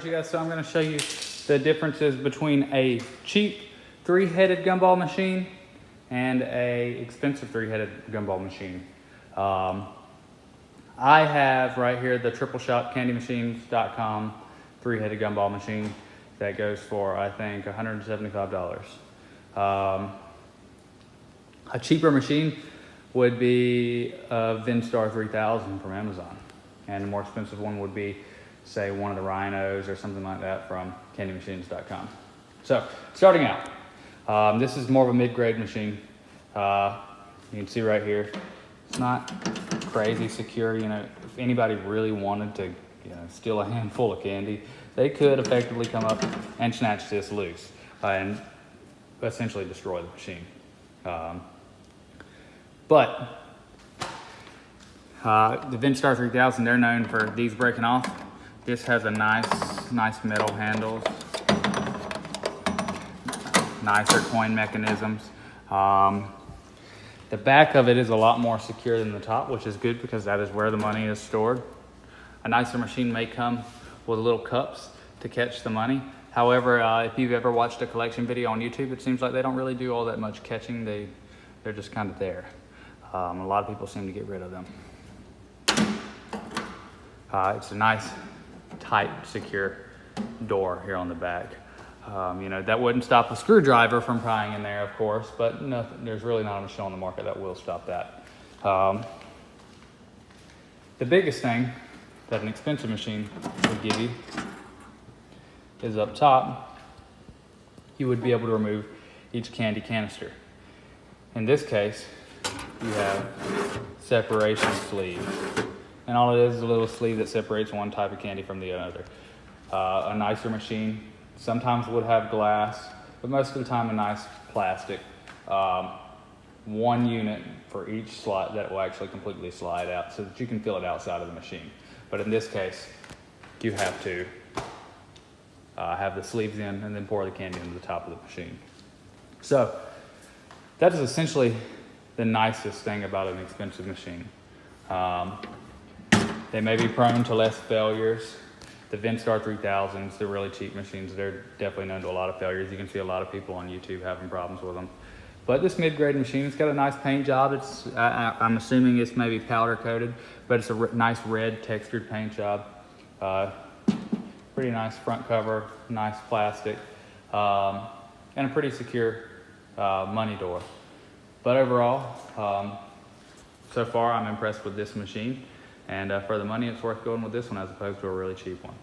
You guys, so I'm going to show you the differences between a cheap three-headed gumball machine and a expensive three-headed gumball machine. I have right here the tripleshotcandymachines.com three-headed gumball machine that goes for, I think, $175. A cheaper machine would be a Vending 3000 from Amazon, and a more expensive one would be, say, one of the Rhinos or something like that from candymachines.com. So, starting out, this is more of a mid-grade machine. You can see right here, it's not crazy secure. You know, if anybody really wanted to, steal a handful of candy, they could effectively come up and snatch this loose and essentially destroy the machine. But the Vending 3000, they're known for these breaking off. This has a nice metal handles, nicer coin mechanisms. The back of it is a lot more secure than the top, which is good because that is where the money is stored. A nicer machine may come with little cups to catch the money. However, if you've ever watched a collection video on YouTube, it seems like they don't really do all that much catching. They're just kind of there. A lot of people seem to get rid of them. It's a nice, tight, secure door here on the back. That wouldn't stop a screwdriver from prying in there, of course, but there's really not a machine on the market that will stop that. The biggest thing that an expensive machine would give you is up top, you would be able to remove each candy canister. In this case, you have separation sleeves. And all it is a little sleeve that separates one type of candy from the other. A nicer machine sometimes would have glass, but most of the time a nice plastic. One unit for each slot that will actually completely slide out so that you can feel it outside of the machine. But in this case, you have to have the sleeves in and then pour the candy into the top of the machine. So that is essentially the nicest thing about an expensive machine. They may be prone to less failures. The Vending 3000s, the really cheap machines, they're definitely known to a lot of failures. You can see a lot of people on YouTube having problems with them. But this mid-grade machine, it's got a nice paint job. I'm assuming it's maybe powder coated, but it's a nice red textured paint job. Pretty nice front cover, nice plastic, and a pretty secure money door. But overall, so far I'm impressed with this machine. And for the money, it's worth going with this one as opposed to a really cheap one.